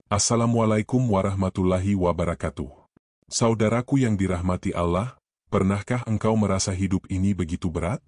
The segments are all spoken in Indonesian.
Assalamualaikum warahmatullahi wabarakatuh. Saudaraku yang dirahmati Allah, pernahkah engkau merasa hidup ini begitu berat?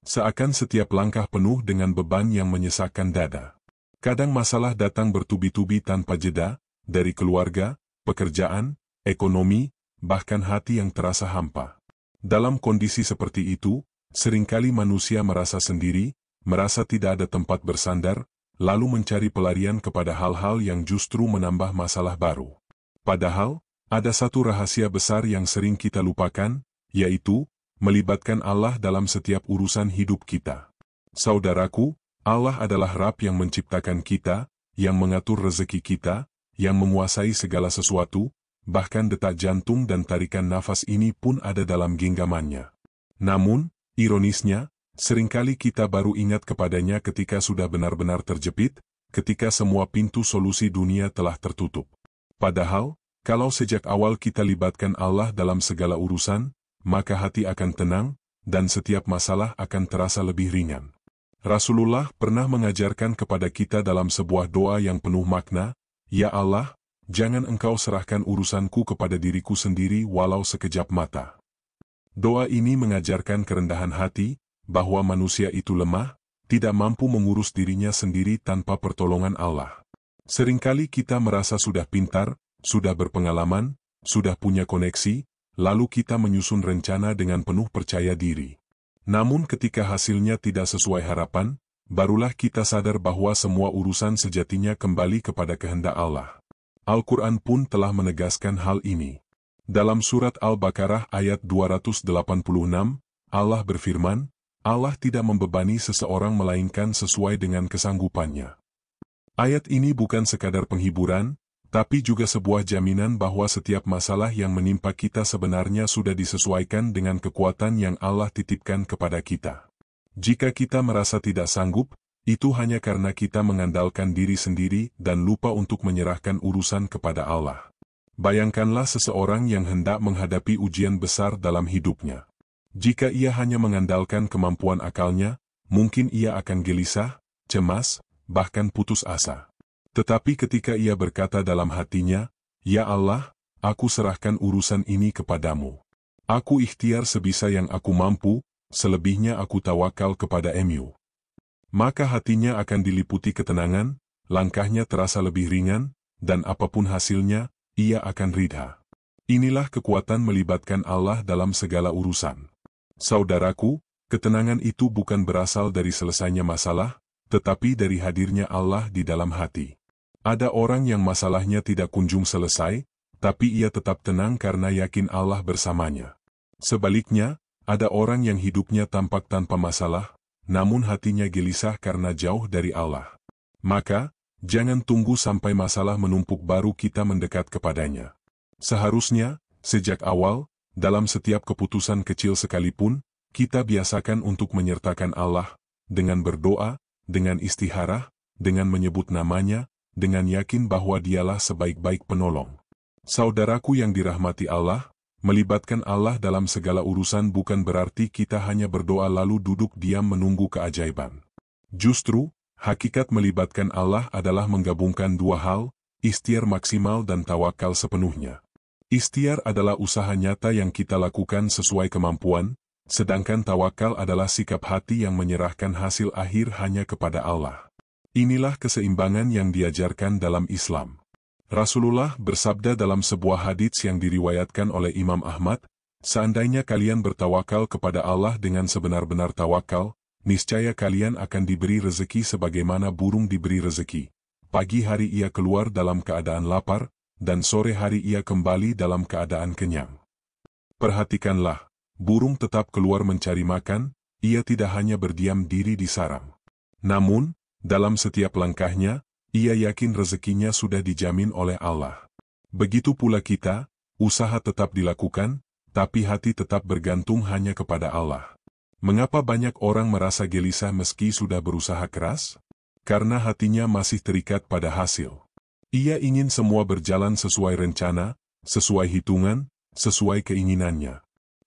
Seakan setiap langkah penuh dengan beban yang menyesakkan dada. Kadang masalah datang bertubi-tubi tanpa jeda, dari keluarga, pekerjaan, ekonomi, bahkan hati yang terasa hampa. Dalam kondisi seperti itu, seringkali manusia merasa sendiri, merasa tidak ada tempat bersandar, lalu mencari pelarian kepada hal-hal yang justru menambah masalah baru. Padahal, ada satu rahasia besar yang sering kita lupakan, yaitu, melibatkan Allah dalam setiap urusan hidup kita. Saudaraku, Allah adalah Rabb yang menciptakan kita, yang mengatur rezeki kita, yang menguasai segala sesuatu, bahkan detak jantung dan tarikan nafas ini pun ada dalam genggamannya. Namun, ironisnya, seringkali kita baru ingat kepadanya ketika sudah benar-benar terjepit, ketika semua pintu solusi dunia telah tertutup. Padahal, kalau sejak awal kita libatkan Allah dalam segala urusan, maka hati akan tenang, dan setiap masalah akan terasa lebih ringan. Rasulullah pernah mengajarkan kepada kita dalam sebuah doa yang penuh makna, "Ya Allah, jangan engkau serahkan urusanku kepada diriku sendiri walau sekejap mata." Doa ini mengajarkan kerendahan hati, bahwa manusia itu lemah, tidak mampu mengurus dirinya sendiri tanpa pertolongan Allah. Seringkali kita merasa sudah pintar, sudah berpengalaman, sudah punya koneksi, lalu kita menyusun rencana dengan penuh percaya diri. Namun ketika hasilnya tidak sesuai harapan, barulah kita sadar bahwa semua urusan sejatinya kembali kepada kehendak Allah. Al-Quran pun telah menegaskan hal ini. Dalam surat Al-Baqarah ayat 286, Allah berfirman, Allah tidak membebani seseorang melainkan sesuai dengan kesanggupannya. Ayat ini bukan sekadar penghiburan, tapi juga sebuah jaminan bahwa setiap masalah yang menimpa kita sebenarnya sudah disesuaikan dengan kekuatan yang Allah titipkan kepada kita. Jika kita merasa tidak sanggup, itu hanya karena kita mengandalkan diri sendiri dan lupa untuk menyerahkan urusan kepada Allah. Bayangkanlah seseorang yang hendak menghadapi ujian besar dalam hidupnya. Jika ia hanya mengandalkan kemampuan akalnya, mungkin ia akan gelisah, cemas, bahkan putus asa. Tetapi ketika ia berkata dalam hatinya, "Ya Allah, aku serahkan urusan ini kepadamu. Aku ikhtiar sebisa yang aku mampu, selebihnya aku tawakal kepada-Mu." Maka hatinya akan diliputi ketenangan, langkahnya terasa lebih ringan, dan apapun hasilnya, ia akan ridha. Inilah kekuatan melibatkan Allah dalam segala urusan. Saudaraku, ketenangan itu bukan berasal dari selesainya masalah, tetapi dari hadirnya Allah di dalam hati. Ada orang yang masalahnya tidak kunjung selesai, tapi ia tetap tenang karena yakin Allah bersamanya. Sebaliknya, ada orang yang hidupnya tampak tanpa masalah, namun hatinya gelisah karena jauh dari Allah. Maka, jangan tunggu sampai masalah menumpuk baru kita mendekat kepadanya. Seharusnya, sejak awal, dalam setiap keputusan kecil sekalipun, kita biasakan untuk menyertakan Allah, dengan berdoa, dengan istikharah, dengan menyebut namanya, dengan yakin bahwa dialah sebaik-baik penolong. Saudaraku yang dirahmati Allah, melibatkan Allah dalam segala urusan bukan berarti kita hanya berdoa lalu duduk diam menunggu keajaiban. Justru, hakikat melibatkan Allah adalah menggabungkan dua hal, ikhtiar maksimal dan tawakal sepenuhnya. Ikhtiar adalah usaha nyata yang kita lakukan sesuai kemampuan, sedangkan tawakal adalah sikap hati yang menyerahkan hasil akhir hanya kepada Allah. Inilah keseimbangan yang diajarkan dalam Islam. Rasulullah bersabda dalam sebuah hadits yang diriwayatkan oleh Imam Ahmad, "Seandainya kalian bertawakal kepada Allah dengan sebenar-benar tawakal, niscaya kalian akan diberi rezeki sebagaimana burung diberi rezeki. Pagi hari ia keluar dalam keadaan lapar, dan sore hari ia kembali dalam keadaan kenyang." Perhatikanlah, burung tetap keluar mencari makan, ia tidak hanya berdiam diri di sarang. Namun, dalam setiap langkahnya, ia yakin rezekinya sudah dijamin oleh Allah. Begitu pula kita, usaha tetap dilakukan, tapi hati tetap bergantung hanya kepada Allah. Mengapa banyak orang merasa gelisah meski sudah berusaha keras? Karena hatinya masih terikat pada hasil. Ia ingin semua berjalan sesuai rencana, sesuai hitungan, sesuai keinginannya.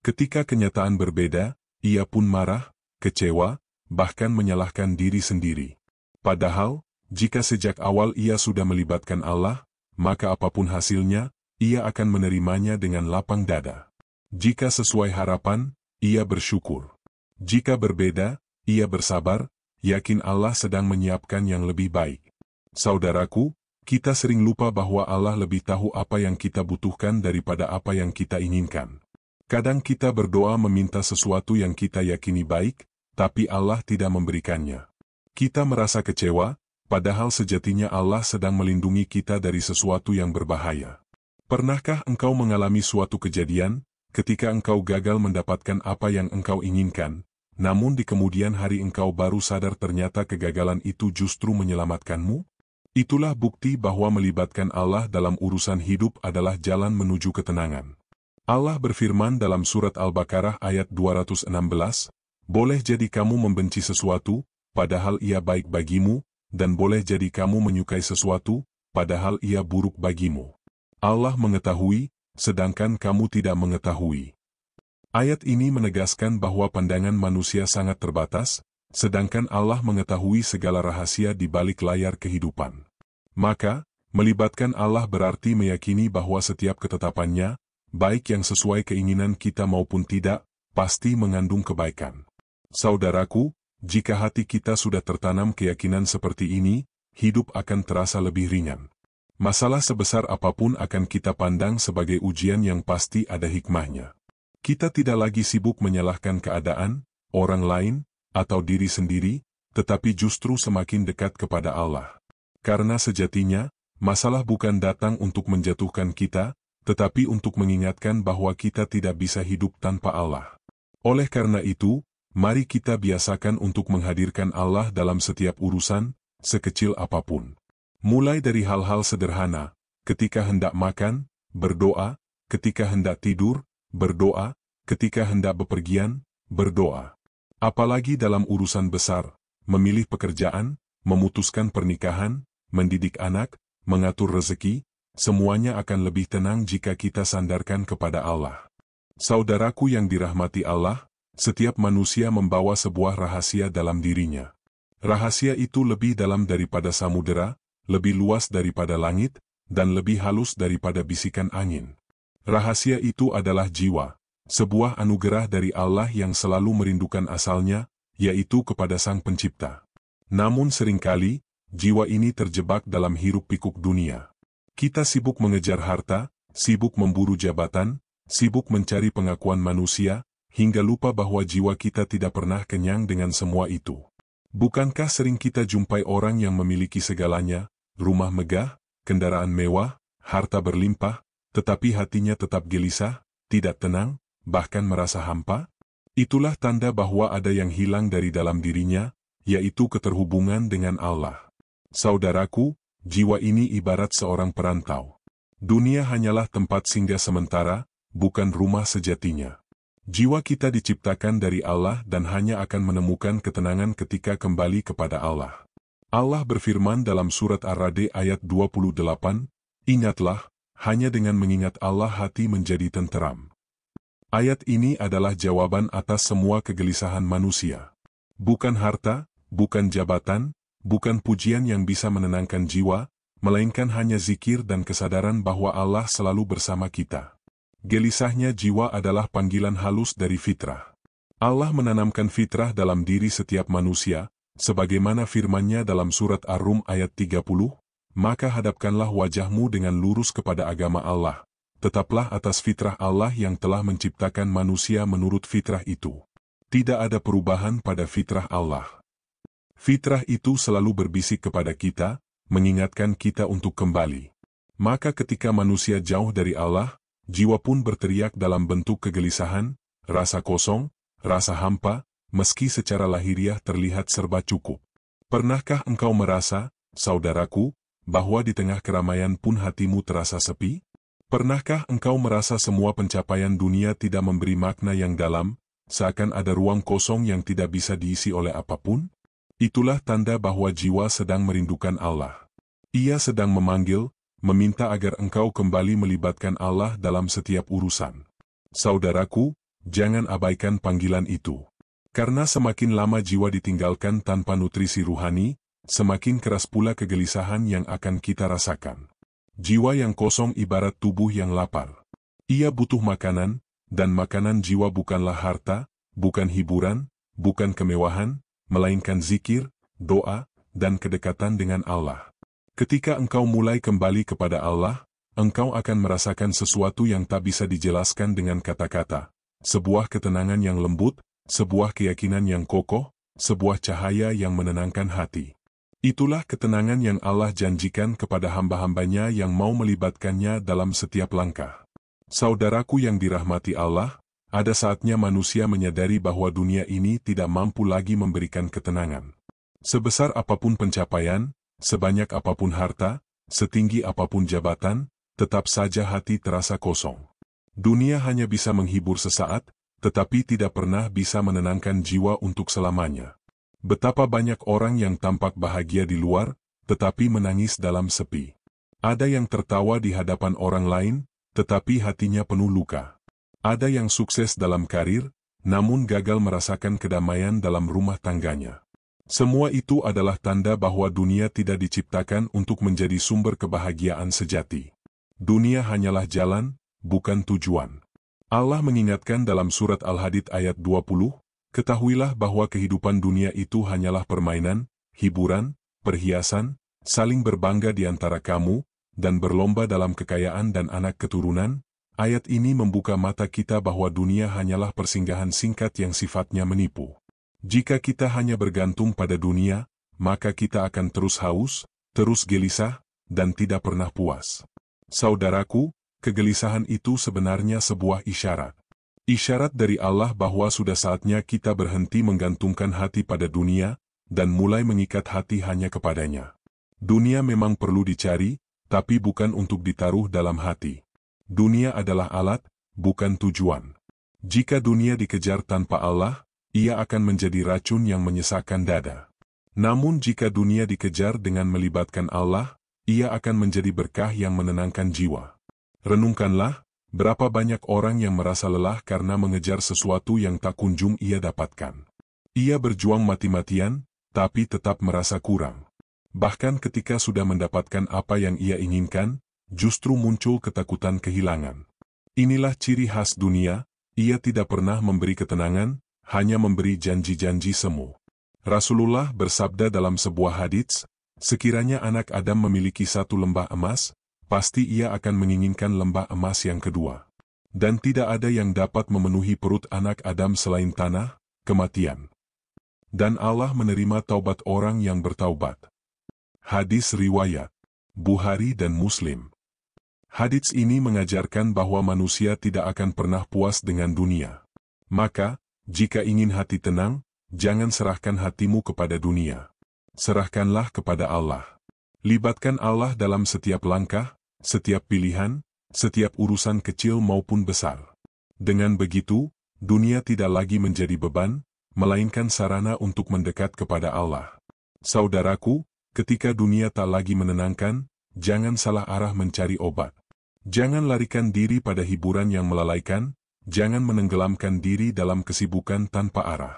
Ketika kenyataan berbeda, ia pun marah, kecewa, bahkan menyalahkan diri sendiri. Padahal, jika sejak awal ia sudah melibatkan Allah, maka apapun hasilnya, ia akan menerimanya dengan lapang dada. Jika sesuai harapan, ia bersyukur. Jika berbeda, ia bersabar, yakin Allah sedang menyiapkan yang lebih baik. Saudaraku, kita sering lupa bahwa Allah lebih tahu apa yang kita butuhkan daripada apa yang kita inginkan. Kadang kita berdoa meminta sesuatu yang kita yakini baik, tapi Allah tidak memberikannya. Kita merasa kecewa, padahal sejatinya Allah sedang melindungi kita dari sesuatu yang berbahaya. Pernahkah engkau mengalami suatu kejadian, ketika engkau gagal mendapatkan apa yang engkau inginkan, namun di kemudian hari engkau baru sadar ternyata kegagalan itu justru menyelamatkanmu? Itulah bukti bahwa melibatkan Allah dalam urusan hidup adalah jalan menuju ketenangan. Allah berfirman dalam surat Al-Baqarah ayat 216, "Boleh jadi kamu membenci sesuatu, padahal ia baik bagimu, dan boleh jadi kamu menyukai sesuatu, padahal ia buruk bagimu. Allah mengetahui, sedangkan kamu tidak mengetahui." Ayat ini menegaskan bahwa pandangan manusia sangat terbatas, sedangkan Allah mengetahui segala rahasia di balik layar kehidupan. Maka, melibatkan Allah berarti meyakini bahwa setiap ketetapannya, baik yang sesuai keinginan kita maupun tidak, pasti mengandung kebaikan. Saudaraku, jika hati kita sudah tertanam keyakinan seperti ini, hidup akan terasa lebih ringan. Masalah sebesar apapun akan kita pandang sebagai ujian yang pasti ada hikmahnya. Kita tidak lagi sibuk menyalahkan keadaan, orang lain, atau diri sendiri, tetapi justru semakin dekat kepada Allah. Karena sejatinya, masalah bukan datang untuk menjatuhkan kita, tetapi untuk mengingatkan bahwa kita tidak bisa hidup tanpa Allah. Oleh karena itu, mari kita biasakan untuk menghadirkan Allah dalam setiap urusan, sekecil apapun. Mulai dari hal-hal sederhana, ketika hendak makan, berdoa, ketika hendak tidur, berdoa, ketika hendak bepergian, berdoa. Apalagi dalam urusan besar, memilih pekerjaan, memutuskan pernikahan, mendidik anak, mengatur rezeki, semuanya akan lebih tenang jika kita sandarkan kepada Allah. Saudaraku yang dirahmati Allah, setiap manusia membawa sebuah rahasia dalam dirinya. Rahasia itu lebih dalam daripada samudera, lebih luas daripada langit, dan lebih halus daripada bisikan angin. Rahasia itu adalah jiwa. Sebuah anugerah dari Allah yang selalu merindukan asalnya, yaitu kepada Sang Pencipta. Namun seringkali, jiwa ini terjebak dalam hiruk-pikuk dunia. Kita sibuk mengejar harta, sibuk memburu jabatan, sibuk mencari pengakuan manusia, hingga lupa bahwa jiwa kita tidak pernah kenyang dengan semua itu. Bukankah sering kita jumpai orang yang memiliki segalanya, rumah megah, kendaraan mewah, harta berlimpah, tetapi hatinya tetap gelisah, tidak tenang, bahkan merasa hampa? Itulah tanda bahwa ada yang hilang dari dalam dirinya, yaitu keterhubungan dengan Allah. Saudaraku, jiwa ini ibarat seorang perantau. Dunia hanyalah tempat singgah sementara, bukan rumah sejatinya. Jiwa kita diciptakan dari Allah dan hanya akan menemukan ketenangan ketika kembali kepada Allah. Allah berfirman dalam surat Ar-Ra'd ayat 28, "Ingatlah, hanya dengan mengingat Allah hati menjadi tenteram." Ayat ini adalah jawaban atas semua kegelisahan manusia. Bukan harta, bukan jabatan, bukan pujian yang bisa menenangkan jiwa, melainkan hanya zikir dan kesadaran bahwa Allah selalu bersama kita. Gelisahnya jiwa adalah panggilan halus dari fitrah. Allah menanamkan fitrah dalam diri setiap manusia, sebagaimana firman-Nya dalam surat Ar-Rum ayat 30, "Maka hadapkanlah wajahmu dengan lurus kepada agama Allah. Tetaplah atas fitrah Allah yang telah menciptakan manusia menurut fitrah itu. Tidak ada perubahan pada fitrah Allah." Fitrah itu selalu berbisik kepada kita, mengingatkan kita untuk kembali. Maka ketika manusia jauh dari Allah, jiwa pun berteriak dalam bentuk kegelisahan, rasa kosong, rasa hampa, meski secara lahiriah terlihat serba cukup. Pernahkah engkau merasa, saudaraku, bahwa di tengah keramaian pun hatimu terasa sepi? Pernahkah engkau merasa semua pencapaian dunia tidak memberi makna yang dalam, seakan ada ruang kosong yang tidak bisa diisi oleh apapun? Itulah tanda bahwa jiwa sedang merindukan Allah. Ia sedang memanggil, meminta agar engkau kembali melibatkan Allah dalam setiap urusan. Saudaraku, jangan abaikan panggilan itu. Karena semakin lama jiwa ditinggalkan tanpa nutrisi ruhani, semakin keras pula kegelisahan yang akan kita rasakan. Jiwa yang kosong ibarat tubuh yang lapar. Ia butuh makanan, dan makanan jiwa bukanlah harta, bukan hiburan, bukan kemewahan, melainkan zikir, doa, dan kedekatan dengan Allah. Ketika engkau mulai kembali kepada Allah, engkau akan merasakan sesuatu yang tak bisa dijelaskan dengan kata-kata. Sebuah ketenangan yang lembut, sebuah keyakinan yang kokoh, sebuah cahaya yang menenangkan hati. Itulah ketenangan yang Allah janjikan kepada hamba-hambanya yang mau melibatkannya dalam setiap langkah. Saudaraku yang dirahmati Allah, ada saatnya manusia menyadari bahwa dunia ini tidak mampu lagi memberikan ketenangan. Sebesar apapun pencapaian, sebanyak apapun harta, setinggi apapun jabatan, tetap saja hati terasa kosong. Dunia hanya bisa menghibur sesaat, tetapi tidak pernah bisa menenangkan jiwa untuk selamanya. Betapa banyak orang yang tampak bahagia di luar, tetapi menangis dalam sepi. Ada yang tertawa di hadapan orang lain, tetapi hatinya penuh luka. Ada yang sukses dalam karir, namun gagal merasakan kedamaian dalam rumah tangganya. Semua itu adalah tanda bahwa dunia tidak diciptakan untuk menjadi sumber kebahagiaan sejati. Dunia hanyalah jalan, bukan tujuan. Allah mengingatkan dalam surat Al-Hadid ayat 20, ketahuilah bahwa kehidupan dunia itu hanyalah permainan, hiburan, perhiasan, saling berbangga di antara kamu, dan berlomba dalam kekayaan dan anak keturunan. Ayat ini membuka mata kita bahwa dunia hanyalah persinggahan singkat yang sifatnya menipu. Jika kita hanya bergantung pada dunia, maka kita akan terus haus, terus gelisah, dan tidak pernah puas. Saudaraku, kegelisahan itu sebenarnya sebuah isyarat. Isyarat dari Allah bahwa sudah saatnya kita berhenti menggantungkan hati pada dunia, dan mulai mengikat hati hanya kepadanya. Dunia memang perlu dicari, tapi bukan untuk ditaruh dalam hati. Dunia adalah alat, bukan tujuan. Jika dunia dikejar tanpa Allah, ia akan menjadi racun yang menyesakkan dada. Namun jika dunia dikejar dengan melibatkan Allah, ia akan menjadi berkah yang menenangkan jiwa. Renungkanlah, berapa banyak orang yang merasa lelah karena mengejar sesuatu yang tak kunjung ia dapatkan. Ia berjuang mati-matian, tapi tetap merasa kurang. Bahkan ketika sudah mendapatkan apa yang ia inginkan, justru muncul ketakutan kehilangan. Inilah ciri khas dunia, ia tidak pernah memberi ketenangan, hanya memberi janji-janji semu. Rasulullah bersabda dalam sebuah hadits, sekiranya anak Adam memiliki satu lembah emas, pasti ia akan menginginkan lembah emas yang kedua. Dan tidak ada yang dapat memenuhi perut anak Adam selain tanah, kematian. Dan Allah menerima taubat orang yang bertaubat. Hadis riwayat Bukhari dan Muslim. Hadits ini mengajarkan bahwa manusia tidak akan pernah puas dengan dunia. Maka, jika ingin hati tenang, jangan serahkan hatimu kepada dunia. Serahkanlah kepada Allah. Libatkan Allah dalam setiap langkah, setiap pilihan, setiap urusan kecil maupun besar. Dengan begitu, dunia tidak lagi menjadi beban, melainkan sarana untuk mendekat kepada Allah. Saudaraku, ketika dunia tak lagi menenangkan, jangan salah arah mencari obat. Jangan larikan diri pada hiburan yang melalaikan, jangan menenggelamkan diri dalam kesibukan tanpa arah.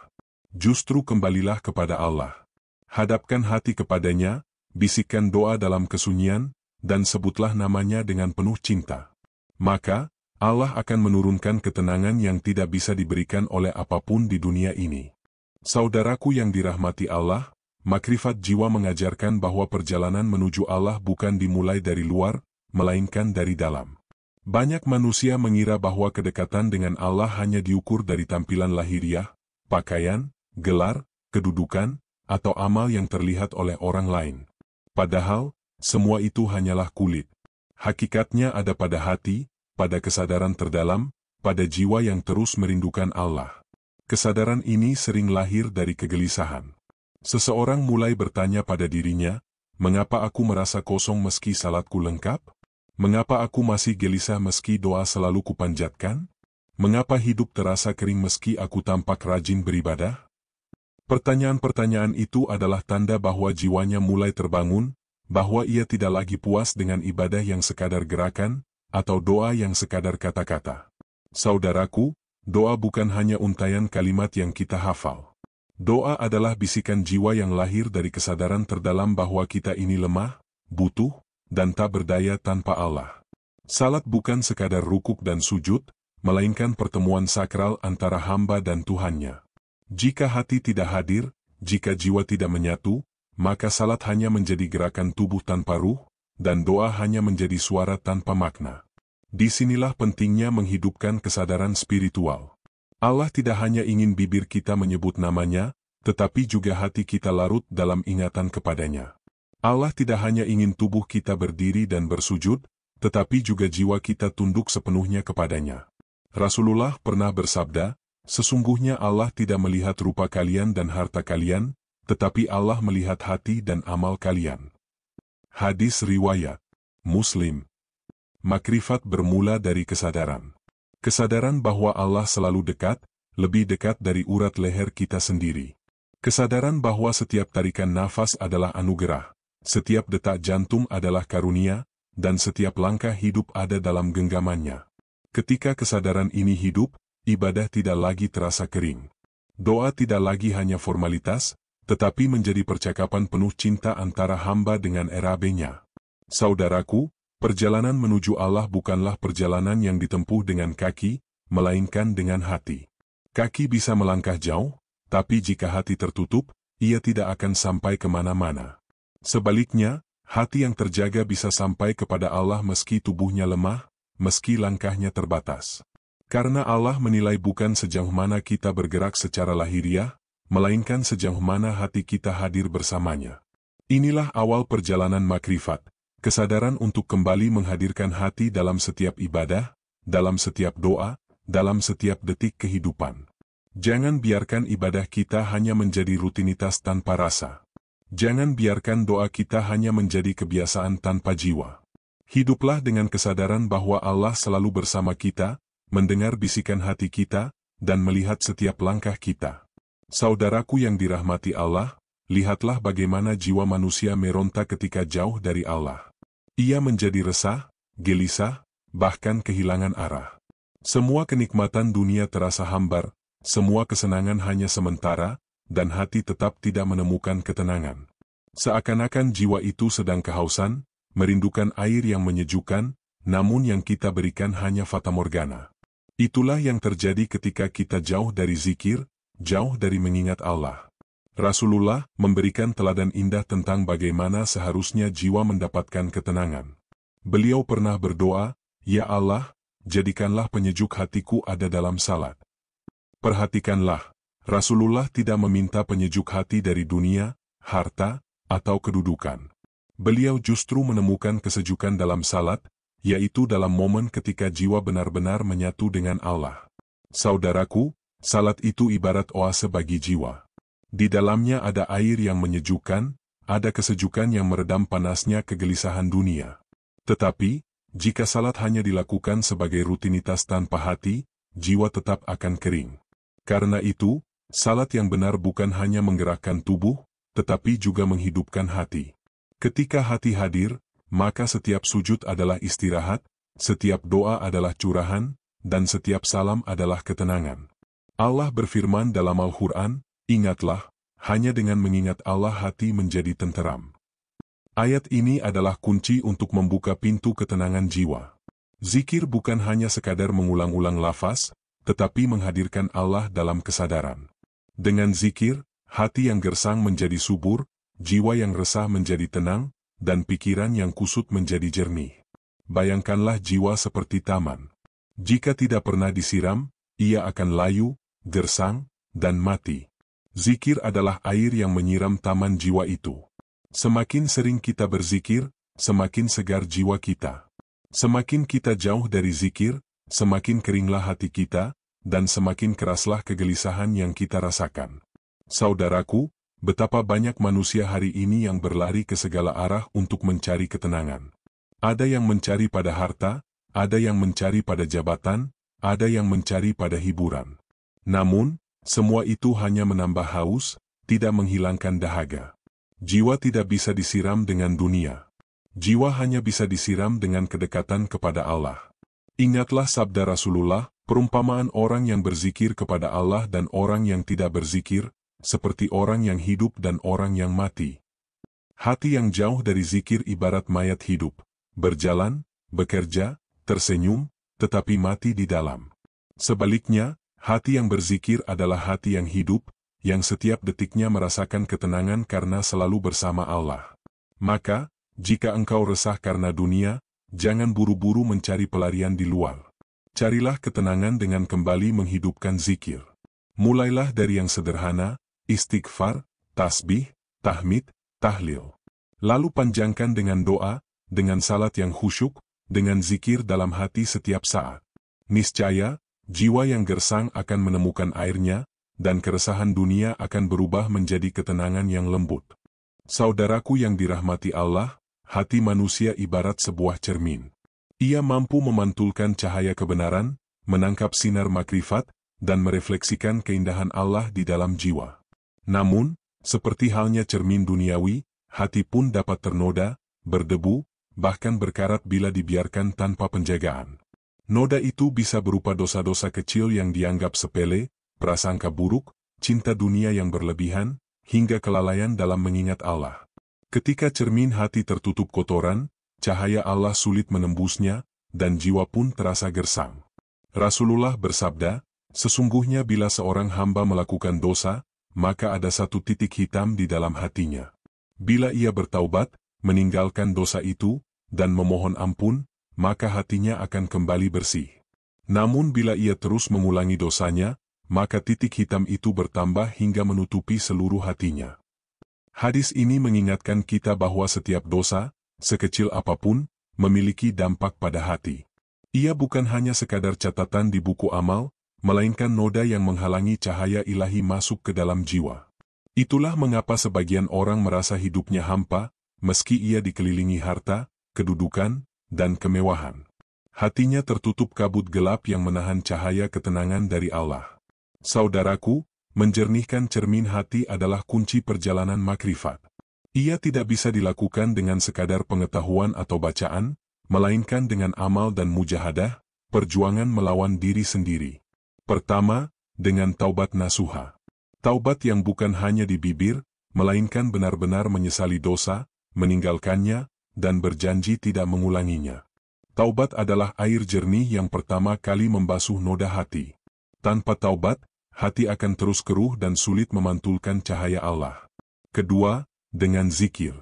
Justru kembalilah kepada Allah. Hadapkan hati kepadanya, bisikkan doa dalam kesunyian, dan sebutlah namanya dengan penuh cinta. Maka, Allah akan menurunkan ketenangan yang tidak bisa diberikan oleh apapun di dunia ini. Saudaraku yang dirahmati Allah, makrifat jiwa mengajarkan bahwa perjalanan menuju Allah bukan dimulai dari luar, melainkan dari dalam. Banyak manusia mengira bahwa kedekatan dengan Allah hanya diukur dari tampilan lahiriah, pakaian, gelar, kedudukan, atau amal yang terlihat oleh orang lain. Padahal, semua itu hanyalah kulit. Hakikatnya ada pada hati, pada kesadaran terdalam, pada jiwa yang terus merindukan Allah. Kesadaran ini sering lahir dari kegelisahan. Seseorang mulai bertanya pada dirinya, mengapa aku merasa kosong meski salatku lengkap? Mengapa aku masih gelisah meski doa selalu kupanjatkan? Mengapa hidup terasa kering meski aku tampak rajin beribadah? Pertanyaan-pertanyaan itu adalah tanda bahwa jiwanya mulai terbangun, bahwa ia tidak lagi puas dengan ibadah yang sekadar gerakan, atau doa yang sekadar kata-kata. Saudaraku, doa bukan hanya untaian kalimat yang kita hafal. Doa adalah bisikan jiwa yang lahir dari kesadaran terdalam bahwa kita ini lemah, butuh, dan tak berdaya tanpa Allah. Salat bukan sekadar rukuk dan sujud, melainkan pertemuan sakral antara hamba dan Tuhannya. Jika hati tidak hadir, jika jiwa tidak menyatu, maka salat hanya menjadi gerakan tubuh tanpa ruh, dan doa hanya menjadi suara tanpa makna. Disinilah pentingnya menghidupkan kesadaran spiritual. Allah tidak hanya ingin bibir kita menyebut namanya, tetapi juga hati kita larut dalam ingatan kepadanya. Allah tidak hanya ingin tubuh kita berdiri dan bersujud, tetapi juga jiwa kita tunduk sepenuhnya kepadanya. Rasulullah pernah bersabda, "Sesungguhnya Allah tidak melihat rupa kalian dan harta kalian, tetapi Allah melihat hati dan amal kalian." Hadis riwayat Muslim. Makrifat bermula dari kesadaran. Kesadaran bahwa Allah selalu dekat, lebih dekat dari urat leher kita sendiri. Kesadaran bahwa setiap tarikan nafas adalah anugerah, setiap detak jantung adalah karunia, dan setiap langkah hidup ada dalam genggamannya. Ketika kesadaran ini hidup, ibadah tidak lagi terasa kering. Doa tidak lagi hanya formalitas, tetapi menjadi percakapan penuh cinta antara hamba dengan Rabb-Nya. Saudaraku, perjalanan menuju Allah bukanlah perjalanan yang ditempuh dengan kaki, melainkan dengan hati. Kaki bisa melangkah jauh, tapi jika hati tertutup, ia tidak akan sampai kemana-mana. Sebaliknya, hati yang terjaga bisa sampai kepada Allah meski tubuhnya lemah, meski langkahnya terbatas. Karena Allah menilai bukan sejauh mana kita bergerak secara lahiriah, melainkan sejauh mana hati kita hadir bersamanya. Inilah awal perjalanan makrifat. Kesadaran untuk kembali menghadirkan hati dalam setiap ibadah, dalam setiap doa, dalam setiap detik kehidupan. Jangan biarkan ibadah kita hanya menjadi rutinitas tanpa rasa. Jangan biarkan doa kita hanya menjadi kebiasaan tanpa jiwa. Hiduplah dengan kesadaran bahwa Allah selalu bersama kita, mendengar bisikan hati kita, dan melihat setiap langkah kita. Saudaraku yang dirahmati Allah, lihatlah bagaimana jiwa manusia meronta ketika jauh dari Allah. Ia menjadi resah, gelisah, bahkan kehilangan arah. Semua kenikmatan dunia terasa hambar, semua kesenangan hanya sementara, dan hati tetap tidak menemukan ketenangan. Seakan-akan jiwa itu sedang kehausan, merindukan air yang menyejukkan, namun yang kita berikan hanya fatamorgana. Itulah yang terjadi ketika kita jauh dari zikir, jauh dari mengingat Allah. Rasulullah memberikan teladan indah tentang bagaimana seharusnya jiwa mendapatkan ketenangan. Beliau pernah berdoa, "Ya Allah, jadikanlah penyejuk hatiku ada dalam salat." Perhatikanlah, Rasulullah tidak meminta penyejuk hati dari dunia, harta, atau kedudukan. Beliau justru menemukan kesejukan dalam salat, yaitu dalam momen ketika jiwa benar-benar menyatu dengan Allah. Saudaraku, salat itu ibarat oase bagi jiwa. Di dalamnya ada air yang menyejukkan, ada kesejukan yang meredam panasnya kegelisahan dunia. Tetapi, jika salat hanya dilakukan sebagai rutinitas tanpa hati, jiwa tetap akan kering. Karena itu, salat yang benar bukan hanya menggerakkan tubuh, tetapi juga menghidupkan hati. Ketika hati hadir, maka setiap sujud adalah istirahat, setiap doa adalah curahan, dan setiap salam adalah ketenangan. Allah berfirman dalam Al-Quran, "Ingatlah, hanya dengan mengingat Allah hati menjadi tenteram." Ayat ini adalah kunci untuk membuka pintu ketenangan jiwa. Zikir bukan hanya sekadar mengulang-ulang lafaz, tetapi menghadirkan Allah dalam kesadaran. Dengan zikir, hati yang gersang menjadi subur, jiwa yang resah menjadi tenang, dan pikiran yang kusut menjadi jernih. Bayangkanlah jiwa seperti taman. Jika tidak pernah disiram, ia akan layu, gersang, dan mati. Zikir adalah air yang menyiram taman jiwa itu. Semakin sering kita berzikir, semakin segar jiwa kita. Semakin kita jauh dari zikir, semakin keringlah hati kita, dan semakin keraslah kegelisahan yang kita rasakan. Saudaraku, betapa banyak manusia hari ini yang berlari ke segala arah untuk mencari ketenangan. Ada yang mencari pada harta, ada yang mencari pada jabatan, ada yang mencari pada hiburan. Namun, semua itu hanya menambah haus, tidak menghilangkan dahaga. Jiwa tidak bisa disiram dengan dunia. Jiwa hanya bisa disiram dengan kedekatan kepada Allah. Ingatlah sabda Rasulullah, perumpamaan orang yang berzikir kepada Allah dan orang yang tidak berzikir, seperti orang yang hidup dan orang yang mati. Hati yang jauh dari zikir ibarat mayat hidup, berjalan, bekerja, tersenyum, tetapi mati di dalam. Sebaliknya, hati yang berzikir adalah hati yang hidup, yang setiap detiknya merasakan ketenangan karena selalu bersama Allah. Maka, jika engkau resah karena dunia, jangan buru-buru mencari pelarian di luar. Carilah ketenangan dengan kembali menghidupkan zikir. Mulailah dari yang sederhana, istighfar, tasbih, tahmid, tahlil. Lalu panjangkan dengan doa, dengan salat yang khusyuk, dengan zikir dalam hati setiap saat. Niscaya, jiwa yang gersang akan menemukan airnya, dan keresahan dunia akan berubah menjadi ketenangan yang lembut. Saudaraku yang dirahmati Allah, hati manusia ibarat sebuah cermin. Ia mampu memantulkan cahaya kebenaran, menangkap sinar makrifat, dan merefleksikan keindahan Allah di dalam jiwa. Namun, seperti halnya cermin duniawi, hati pun dapat ternoda, berdebu, bahkan berkarat bila dibiarkan tanpa penjagaan. Noda itu bisa berupa dosa-dosa kecil yang dianggap sepele, prasangka buruk, cinta dunia yang berlebihan, hingga kelalaian dalam mengingat Allah. Ketika cermin hati tertutup kotoran, cahaya Allah sulit menembusnya, dan jiwa pun terasa gersang. Rasulullah bersabda, sesungguhnya bila seorang hamba melakukan dosa, maka ada satu titik hitam di dalam hatinya. Bila ia bertaubat, meninggalkan dosa itu, dan memohon ampun, maka hatinya akan kembali bersih. Namun bila ia terus mengulangi dosanya, maka titik hitam itu bertambah hingga menutupi seluruh hatinya. Hadis ini mengingatkan kita bahwa setiap dosa, sekecil apapun, memiliki dampak pada hati. Ia bukan hanya sekadar catatan di buku amal, melainkan noda yang menghalangi cahaya ilahi masuk ke dalam jiwa. Itulah mengapa sebagian orang merasa hidupnya hampa, meski ia dikelilingi harta, kedudukan, dan kemewahan. Hatinya tertutup kabut gelap yang menahan cahaya ketenangan dari Allah. Saudaraku, menjernihkan cermin hati adalah kunci perjalanan makrifat. Ia tidak bisa dilakukan dengan sekadar pengetahuan atau bacaan, melainkan dengan amal dan mujahadah, perjuangan melawan diri sendiri. Pertama, dengan taubat nasuha. Taubat yang bukan hanya di bibir, melainkan benar-benar menyesali dosa, meninggalkannya, dan berjanji tidak mengulanginya. Taubat adalah air jernih yang pertama kali membasuh noda hati. Tanpa taubat, hati akan terus keruh dan sulit memantulkan cahaya Allah. Kedua, dengan zikir.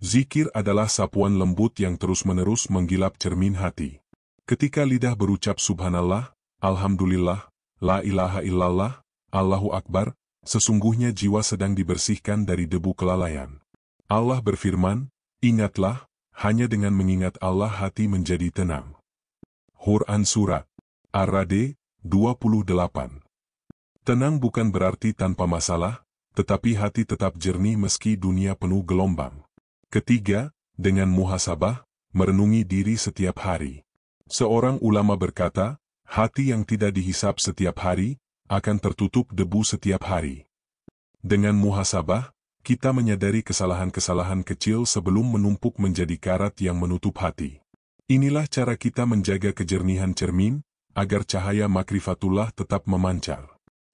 Zikir adalah sapuan lembut yang terus-menerus menggilap cermin hati. Ketika lidah berucap subhanallah, alhamdulillah, la ilaha illallah, Allahu Akbar, sesungguhnya jiwa sedang dibersihkan dari debu kelalaian. Allah berfirman, ingatlah, hanya dengan mengingat Allah hati menjadi tenang. Quran Surat Ar-Ra'd 28. Tenang bukan berarti tanpa masalah, tetapi hati tetap jernih meski dunia penuh gelombang. Ketiga, dengan muhasabah, merenungi diri setiap hari. Seorang ulama berkata, hati yang tidak dihisap setiap hari, akan tertutup debu setiap hari. Dengan muhasabah, kita menyadari kesalahan-kesalahan kecil sebelum menumpuk menjadi karat yang menutup hati. Inilah cara kita menjaga kejernihan cermin, agar cahaya makrifatullah tetap memancar.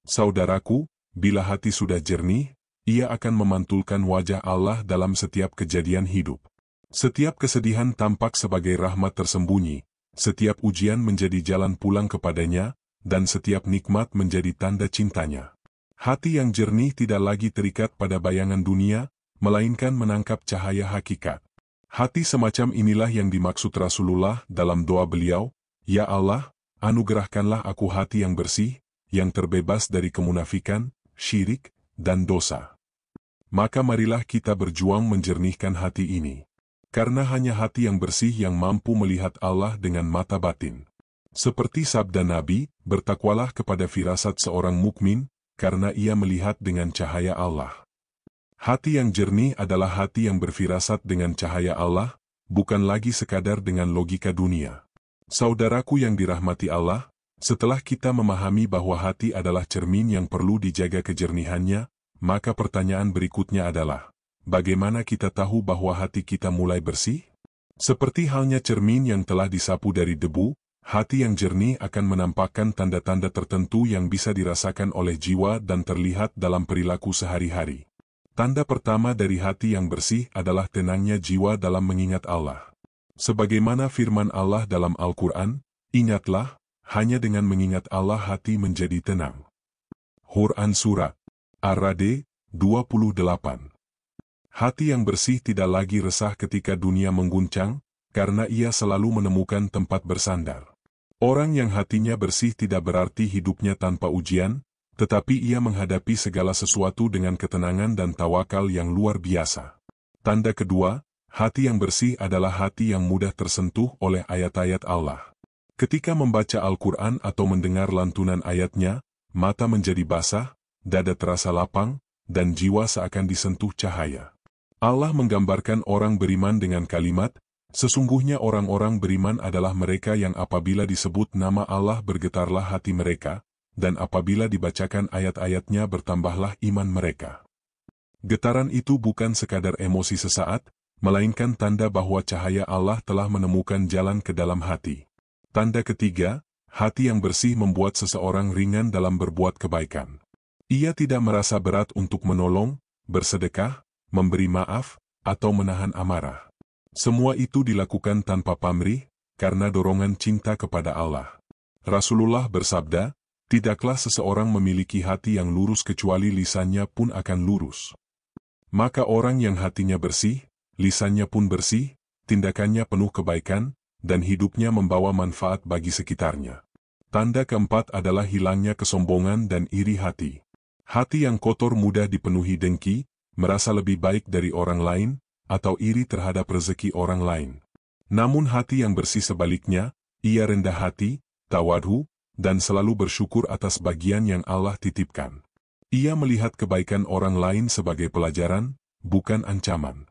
Saudaraku, bila hati sudah jernih, ia akan memantulkan wajah Allah dalam setiap kejadian hidup. Setiap kesedihan tampak sebagai rahmat tersembunyi, setiap ujian menjadi jalan pulang kepadanya, dan setiap nikmat menjadi tanda cintanya. Hati yang jernih tidak lagi terikat pada bayangan dunia, melainkan menangkap cahaya hakikat. Hati semacam inilah yang dimaksud Rasulullah dalam doa beliau, Ya Allah, anugerahkanlah aku hati yang bersih, yang terbebas dari kemunafikan, syirik, dan dosa. Maka marilah kita berjuang menjernihkan hati ini. Karena hanya hati yang bersih yang mampu melihat Allah dengan mata batin. Seperti sabda Nabi, bertakwalah kepada firasat seorang mukmin, karena ia melihat dengan cahaya Allah. Hati yang jernih adalah hati yang berfirasat dengan cahaya Allah, bukan lagi sekadar dengan logika dunia. Saudaraku yang dirahmati Allah, setelah kita memahami bahwa hati adalah cermin yang perlu dijaga kejernihannya, maka pertanyaan berikutnya adalah, bagaimana kita tahu bahwa hati kita mulai bersih? Seperti halnya cermin yang telah disapu dari debu, hati yang jernih akan menampakkan tanda-tanda tertentu yang bisa dirasakan oleh jiwa dan terlihat dalam perilaku sehari-hari. Tanda pertama dari hati yang bersih adalah tenangnya jiwa dalam mengingat Allah. Sebagaimana firman Allah dalam Al-Quran, ingatlah, hanya dengan mengingat Allah hati menjadi tenang. Quran Surat Ar-Ra'd 28. Hati yang bersih tidak lagi resah ketika dunia mengguncang, karena ia selalu menemukan tempat bersandar. Orang yang hatinya bersih tidak berarti hidupnya tanpa ujian, tetapi ia menghadapi segala sesuatu dengan ketenangan dan tawakal yang luar biasa. Tanda kedua, hati yang bersih adalah hati yang mudah tersentuh oleh ayat-ayat Allah. Ketika membaca Al-Quran atau mendengar lantunan ayatnya, mata menjadi basah, dada terasa lapang, dan jiwa seakan disentuh cahaya. Allah menggambarkan orang beriman dengan kalimat, sesungguhnya orang-orang beriman adalah mereka yang apabila disebut nama Allah bergetarlah hati mereka, dan apabila dibacakan ayat-ayatnya bertambahlah iman mereka. Getaran itu bukan sekadar emosi sesaat, melainkan tanda bahwa cahaya Allah telah menemukan jalan ke dalam hati. Tanda ketiga, hati yang bersih membuat seseorang ringan dalam berbuat kebaikan. Ia tidak merasa berat untuk menolong, bersedekah, memberi maaf, atau menahan amarah. Semua itu dilakukan tanpa pamrih, karena dorongan cinta kepada Allah. Rasulullah bersabda, tidaklah seseorang memiliki hati yang lurus kecuali lisannya pun akan lurus. Maka orang yang hatinya bersih, lisannya pun bersih, tindakannya penuh kebaikan, dan hidupnya membawa manfaat bagi sekitarnya. Tanda keempat adalah hilangnya kesombongan dan iri hati. Hati yang kotor mudah dipenuhi dengki, merasa lebih baik dari orang lain, atau iri terhadap rezeki orang lain. Namun hati yang bersih sebaliknya, ia rendah hati, tawadhu, dan selalu bersyukur atas bagian yang Allah titipkan. Ia melihat kebaikan orang lain sebagai pelajaran, bukan ancaman.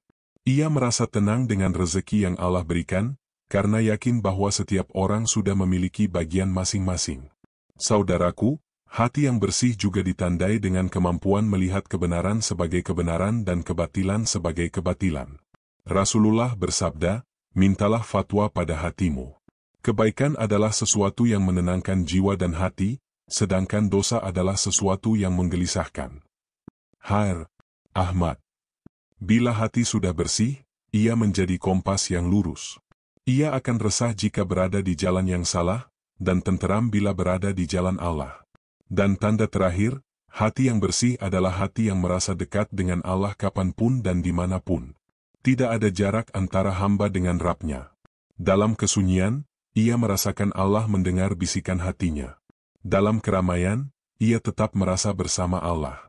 Ia merasa tenang dengan rezeki yang Allah berikan, karena yakin bahwa setiap orang sudah memiliki bagian masing-masing. Saudaraku, hati yang bersih juga ditandai dengan kemampuan melihat kebenaran sebagai kebenaran dan kebatilan sebagai kebatilan. Rasulullah bersabda, mintalah fatwa pada hatimu. Kebaikan adalah sesuatu yang menenangkan jiwa dan hati, sedangkan dosa adalah sesuatu yang menggelisahkan. Har Ahmad. Bila hati sudah bersih, ia menjadi kompas yang lurus. Ia akan resah jika berada di jalan yang salah, dan tenteram bila berada di jalan Allah. Dan tanda terakhir, hati yang bersih adalah hati yang merasa dekat dengan Allah kapanpun dan dimanapun. Tidak ada jarak antara hamba dengan Rabb-Nya. Dalam kesunyian, ia merasakan Allah mendengar bisikan hatinya. Dalam keramaian, ia tetap merasa bersama Allah.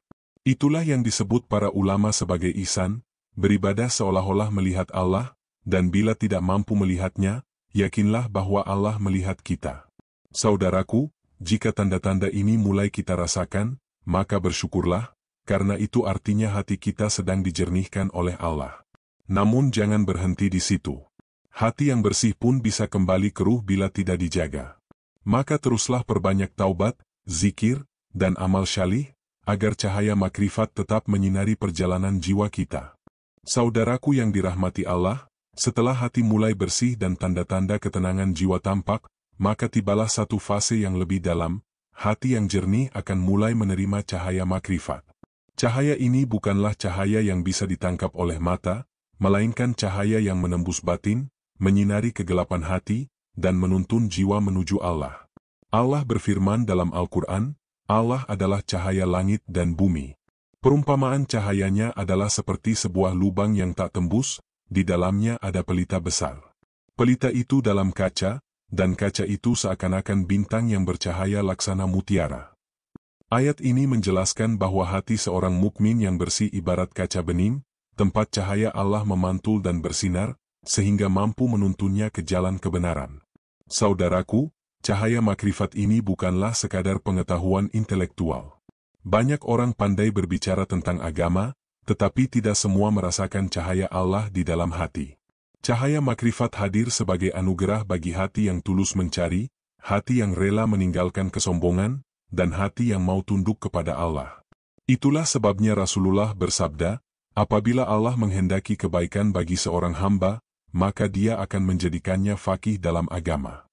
Itulah yang disebut para ulama sebagai ihsan, beribadah seolah-olah melihat Allah, dan bila tidak mampu melihatnya, yakinlah bahwa Allah melihat kita. Saudaraku, jika tanda-tanda ini mulai kita rasakan, maka bersyukurlah, karena itu artinya hati kita sedang dijernihkan oleh Allah. Namun jangan berhenti di situ. Hati yang bersih pun bisa kembali keruh bila tidak dijaga. Maka teruslah perbanyak taubat, zikir, dan amal syalih, agar cahaya makrifat tetap menyinari perjalanan jiwa kita. Saudaraku yang dirahmati Allah, setelah hati mulai bersih dan tanda-tanda ketenangan jiwa tampak, maka tibalah satu fase yang lebih dalam, hati yang jernih akan mulai menerima cahaya makrifat. Cahaya ini bukanlah cahaya yang bisa ditangkap oleh mata, melainkan cahaya yang menembus batin, menyinari kegelapan hati, dan menuntun jiwa menuju Allah. Allah berfirman dalam Al-Quran, Allah adalah cahaya langit dan bumi. Perumpamaan cahayanya adalah seperti sebuah lubang yang tak tembus, di dalamnya ada pelita besar. Pelita itu dalam kaca, dan kaca itu seakan-akan bintang yang bercahaya laksana mutiara. Ayat ini menjelaskan bahwa hati seorang mukmin yang bersih ibarat kaca bening, tempat cahaya Allah memantul dan bersinar, sehingga mampu menuntunnya ke jalan kebenaran. Saudaraku, cahaya makrifat ini bukanlah sekadar pengetahuan intelektual. Banyak orang pandai berbicara tentang agama, tetapi tidak semua merasakan cahaya Allah di dalam hati. Cahaya makrifat hadir sebagai anugerah bagi hati yang tulus mencari, hati yang rela meninggalkan kesombongan, dan hati yang mau tunduk kepada Allah. Itulah sebabnya Rasulullah bersabda, apabila Allah menghendaki kebaikan bagi seorang hamba, maka Dia akan menjadikannya faqih dalam agama.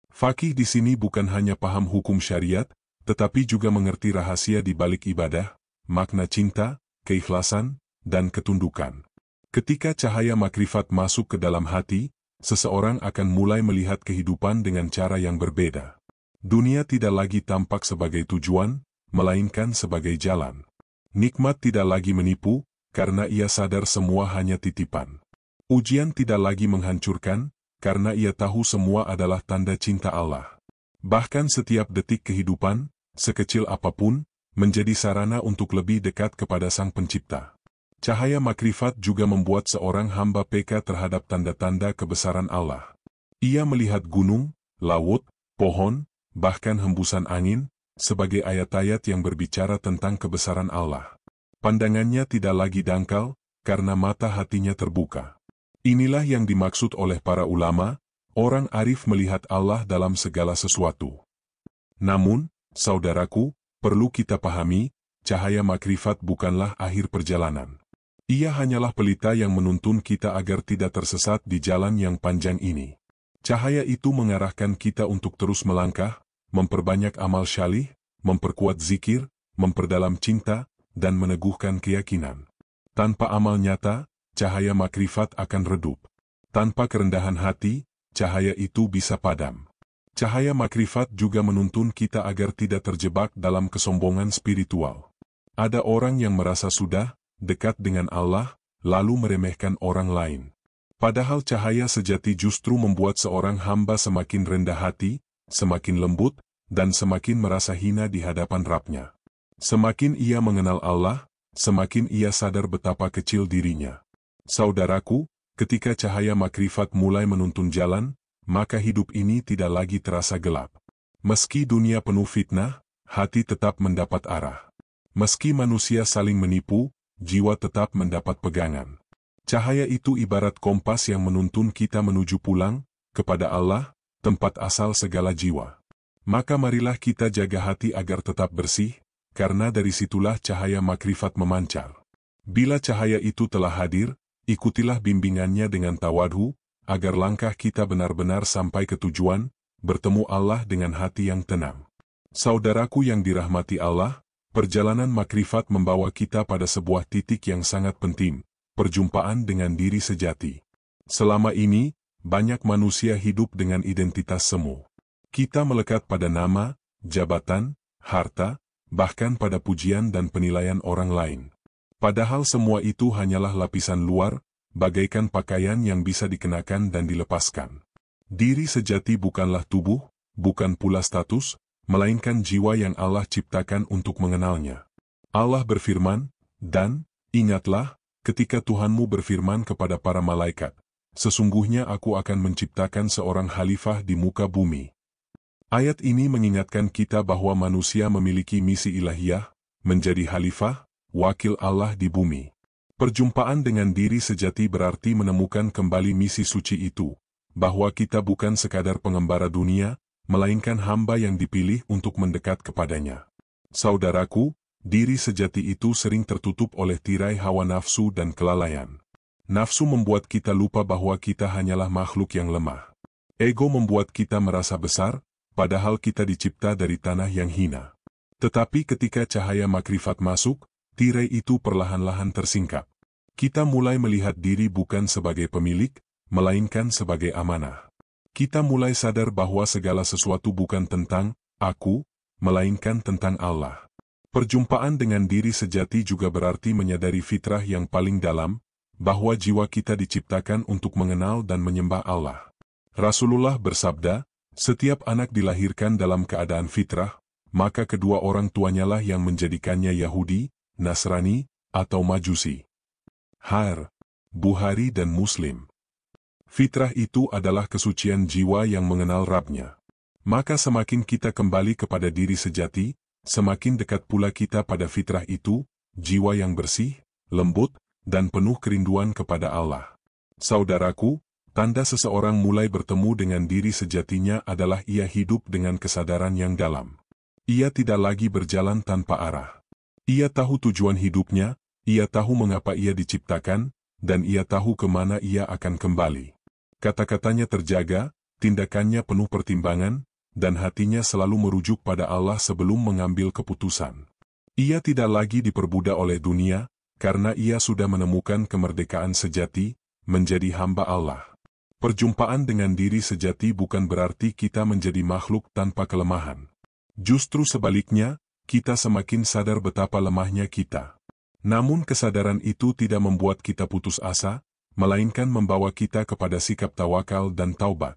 Faqih di sini bukan hanya paham hukum syariat, tetapi juga mengerti rahasia di balik ibadah, makna cinta, keikhlasan, dan ketundukan. Ketika cahaya makrifat masuk ke dalam hati, seseorang akan mulai melihat kehidupan dengan cara yang berbeda. Dunia tidak lagi tampak sebagai tujuan, melainkan sebagai jalan. Nikmat tidak lagi menipu, karena ia sadar semua hanya titipan. Ujian tidak lagi menghancurkan, karena ia tahu semua adalah tanda cinta Allah. Bahkan setiap detik kehidupan, sekecil apapun, menjadi sarana untuk lebih dekat kepada Sang Pencipta. Cahaya makrifat juga membuat seorang hamba peka terhadap tanda-tanda kebesaran Allah. Ia melihat gunung, laut, pohon, bahkan hembusan angin, sebagai ayat-ayat yang berbicara tentang kebesaran Allah. Pandangannya tidak lagi dangkal, karena mata hatinya terbuka. Inilah yang dimaksud oleh para ulama, orang arif melihat Allah dalam segala sesuatu. Namun, saudaraku, perlu kita pahami, cahaya makrifat bukanlah akhir perjalanan. Ia hanyalah pelita yang menuntun kita agar tidak tersesat di jalan yang panjang ini. Cahaya itu mengarahkan kita untuk terus melangkah, memperbanyak amal syalih, memperkuat zikir, memperdalam cinta, dan meneguhkan keyakinan. Tanpa amal nyata, cahaya makrifat akan redup. Tanpa kerendahan hati, cahaya itu bisa padam. Cahaya makrifat juga menuntun kita agar tidak terjebak dalam kesombongan spiritual. Ada orang yang merasa sudah dekat dengan Allah, lalu meremehkan orang lain. Padahal cahaya sejati justru membuat seorang hamba semakin rendah hati, semakin lembut, dan semakin merasa hina di hadapan Rabb-Nya. Semakin ia mengenal Allah, semakin ia sadar betapa kecil dirinya. Saudaraku, ketika cahaya makrifat mulai menuntun jalan, maka hidup ini tidak lagi terasa gelap. Meski dunia penuh fitnah, hati tetap mendapat arah. Meski manusia saling menipu, jiwa tetap mendapat pegangan. Cahaya itu ibarat kompas yang menuntun kita menuju pulang, kepada Allah, tempat asal segala jiwa. Maka marilah kita jaga hati agar tetap bersih, karena dari situlah cahaya makrifat memancar. Bila cahaya itu telah hadir, ikutilah bimbingannya dengan tawadhu, agar langkah kita benar-benar sampai ke tujuan, bertemu Allah dengan hati yang tenang. Saudaraku yang dirahmati Allah, perjalanan makrifat membawa kita pada sebuah titik yang sangat penting, perjumpaan dengan diri sejati. Selama ini, banyak manusia hidup dengan identitas semu. Kita melekat pada nama, jabatan, harta, bahkan pada pujian dan penilaian orang lain. Padahal semua itu hanyalah lapisan luar, bagaikan pakaian yang bisa dikenakan dan dilepaskan. Diri sejati bukanlah tubuh, bukan pula status, melainkan jiwa yang Allah ciptakan untuk mengenalnya. Allah berfirman, dan, ingatlah, ketika Tuhanmu berfirman kepada para malaikat, sesungguhnya aku akan menciptakan seorang khalifah di muka bumi. Ayat ini mengingatkan kita bahwa manusia memiliki misi ilahiyah, menjadi khalifah, wakil Allah di bumi. Perjumpaan dengan diri sejati berarti menemukan kembali misi suci itu, bahwa kita bukan sekadar pengembara dunia, melainkan hamba yang dipilih untuk mendekat kepadanya. Saudaraku, diri sejati itu sering tertutup oleh tirai hawa nafsu dan kelalaian. Nafsu membuat kita lupa bahwa kita hanyalah makhluk yang lemah. Ego membuat kita merasa besar, padahal kita dicipta dari tanah yang hina. Tetapi ketika cahaya makrifat masuk, tirai itu perlahan-lahan tersingkap. Kita mulai melihat diri bukan sebagai pemilik, melainkan sebagai amanah. Kita mulai sadar bahwa segala sesuatu bukan tentang aku, melainkan tentang Allah. Perjumpaan dengan diri sejati juga berarti menyadari fitrah yang paling dalam, bahwa jiwa kita diciptakan untuk mengenal dan menyembah Allah. Rasulullah bersabda, setiap anak dilahirkan dalam keadaan fitrah, maka kedua orang tuanya lah yang menjadikannya Yahudi, Nasrani, atau Majusi. Bukhari dan Muslim. Fitrah itu adalah kesucian jiwa yang mengenal Rabb-Nya. Maka semakin kita kembali kepada diri sejati, semakin dekat pula kita pada fitrah itu, jiwa yang bersih, lembut, dan penuh kerinduan kepada Allah. Saudaraku, tanda seseorang mulai bertemu dengan diri sejatinya adalah ia hidup dengan kesadaran yang dalam. Ia tidak lagi berjalan tanpa arah. Ia tahu tujuan hidupnya, ia tahu mengapa ia diciptakan, dan ia tahu kemana ia akan kembali. Kata-katanya terjaga, tindakannya penuh pertimbangan, dan hatinya selalu merujuk pada Allah sebelum mengambil keputusan. Ia tidak lagi diperbudak oleh dunia, karena ia sudah menemukan kemerdekaan sejati, menjadi hamba Allah. Perjumpaan dengan diri sejati bukan berarti kita menjadi makhluk tanpa kelemahan. Justru sebaliknya, kita semakin sadar betapa lemahnya kita. Namun kesadaran itu tidak membuat kita putus asa, melainkan membawa kita kepada sikap tawakal dan taubat.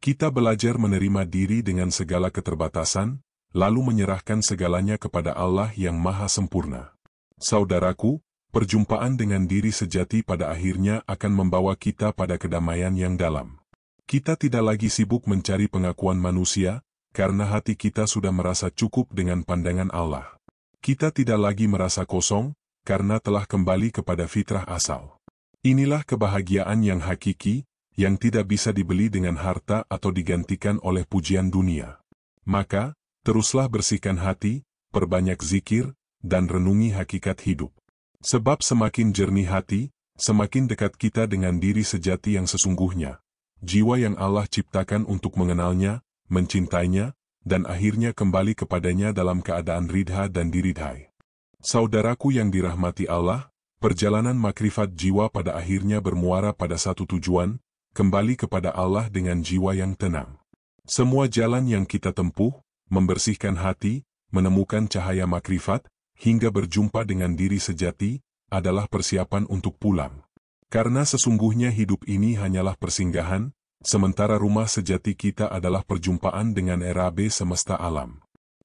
Kita belajar menerima diri dengan segala keterbatasan, lalu menyerahkan segalanya kepada Allah yang Maha Sempurna. Saudaraku, perjumpaan dengan diri sejati pada akhirnya akan membawa kita pada kedamaian yang dalam. Kita tidak lagi sibuk mencari pengakuan manusia, karena hati kita sudah merasa cukup dengan pandangan Allah. Kita tidak lagi merasa kosong, karena telah kembali kepada fitrah asal. Inilah kebahagiaan yang hakiki, yang tidak bisa dibeli dengan harta atau digantikan oleh pujian dunia. Maka, teruslah bersihkan hati, perbanyak zikir, dan renungi hakikat hidup. Sebab semakin jernih hati, semakin dekat kita dengan diri sejati yang sesungguhnya, jiwa yang Allah ciptakan untuk mengenalnya, mencintainya, dan akhirnya kembali kepadanya dalam keadaan ridha dan diridhai. Saudaraku yang dirahmati Allah, perjalanan makrifat jiwa pada akhirnya bermuara pada satu tujuan, kembali kepada Allah dengan jiwa yang tenang. Semua jalan yang kita tempuh, membersihkan hati, menemukan cahaya makrifat, hingga berjumpa dengan diri sejati, adalah persiapan untuk pulang. Karena sesungguhnya hidup ini hanyalah persinggahan, sementara rumah sejati kita adalah perjumpaan dengan Rabb semesta alam.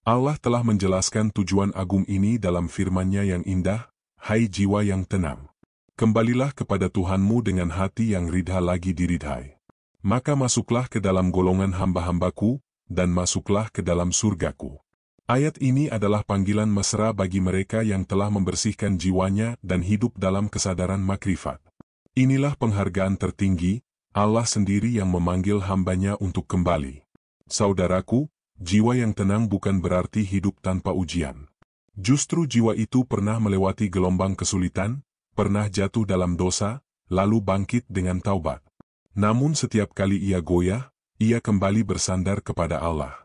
Allah telah menjelaskan tujuan agung ini dalam firman-Nya yang indah, "Hai jiwa yang tenang, kembalilah kepada Tuhanmu dengan hati yang ridha lagi diridhai. Maka masuklah ke dalam golongan hamba-hambaku, dan masuklah ke dalam surgaku." Ayat ini adalah panggilan mesra bagi mereka yang telah membersihkan jiwanya dan hidup dalam kesadaran makrifat. Inilah penghargaan tertinggi, Allah sendiri yang memanggil hambanya untuk kembali. Saudaraku, jiwa yang tenang bukan berarti hidup tanpa ujian. Justru jiwa itu pernah melewati gelombang kesulitan, pernah jatuh dalam dosa, lalu bangkit dengan taubat. Namun setiap kali ia goyah, ia kembali bersandar kepada Allah.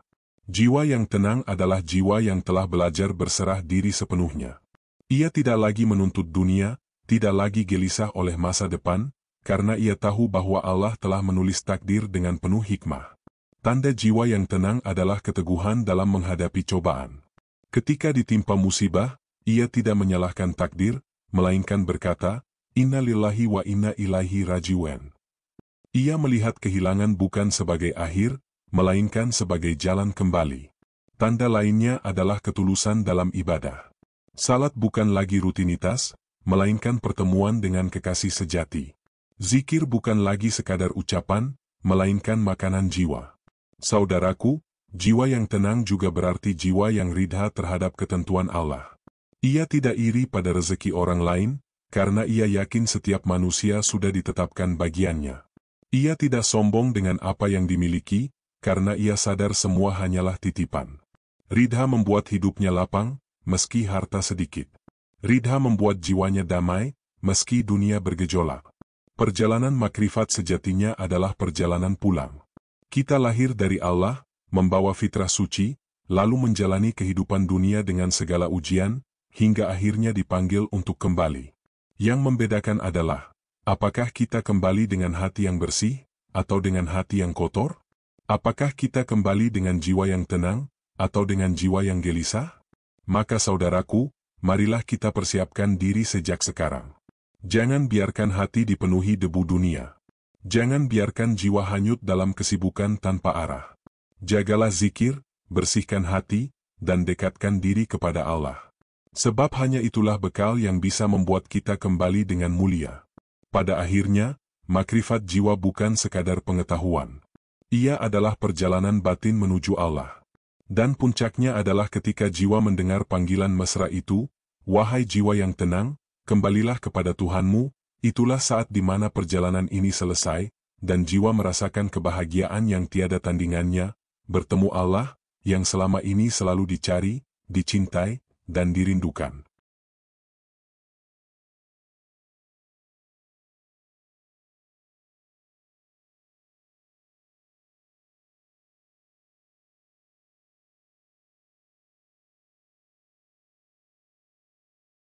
Jiwa yang tenang adalah jiwa yang telah belajar berserah diri sepenuhnya. Ia tidak lagi menuntut dunia, tidak lagi gelisah oleh masa depan, karena ia tahu bahwa Allah telah menulis takdir dengan penuh hikmah. Tanda jiwa yang tenang adalah keteguhan dalam menghadapi cobaan. Ketika ditimpa musibah, ia tidak menyalahkan takdir, melainkan berkata, "Inna lillahi wa inna ilaihi raji'un." Ia melihat kehilangan bukan sebagai akhir, melainkan sebagai jalan kembali. Tanda lainnya adalah ketulusan dalam ibadah. Salat bukan lagi rutinitas, melainkan pertemuan dengan kekasih sejati. Zikir bukan lagi sekadar ucapan, melainkan makanan jiwa. Saudaraku, jiwa yang tenang juga berarti jiwa yang ridha terhadap ketentuan Allah. Ia tidak iri pada rezeki orang lain, karena ia yakin setiap manusia sudah ditetapkan bagiannya. Ia tidak sombong dengan apa yang dimiliki, karena ia sadar semua hanyalah titipan. Ridha membuat hidupnya lapang, meski harta sedikit. Ridha membuat jiwanya damai, meski dunia bergejolak. Perjalanan makrifat sejatinya adalah perjalanan pulang. Kita lahir dari Allah, membawa fitrah suci, lalu menjalani kehidupan dunia dengan segala ujian, hingga akhirnya dipanggil untuk kembali. Yang membedakan adalah, apakah kita kembali dengan hati yang bersih, atau dengan hati yang kotor? Apakah kita kembali dengan jiwa yang tenang, atau dengan jiwa yang gelisah? Maka saudaraku, marilah kita persiapkan diri sejak sekarang. Jangan biarkan hati dipenuhi debu dunia. Jangan biarkan jiwa hanyut dalam kesibukan tanpa arah. Jagalah zikir, bersihkan hati, dan dekatkan diri kepada Allah. Sebab hanya itulah bekal yang bisa membuat kita kembali dengan mulia. Pada akhirnya, makrifat jiwa bukan sekadar pengetahuan. Ia adalah perjalanan batin menuju Allah. Dan puncaknya adalah ketika jiwa mendengar panggilan mesra itu, "Wahai jiwa yang tenang, kembalilah kepada Tuhanmu." Itulah saat di mana perjalanan ini selesai, dan jiwa merasakan kebahagiaan yang tiada tandingannya, bertemu Allah, yang selama ini selalu dicari, dicintai, dan dirindukan.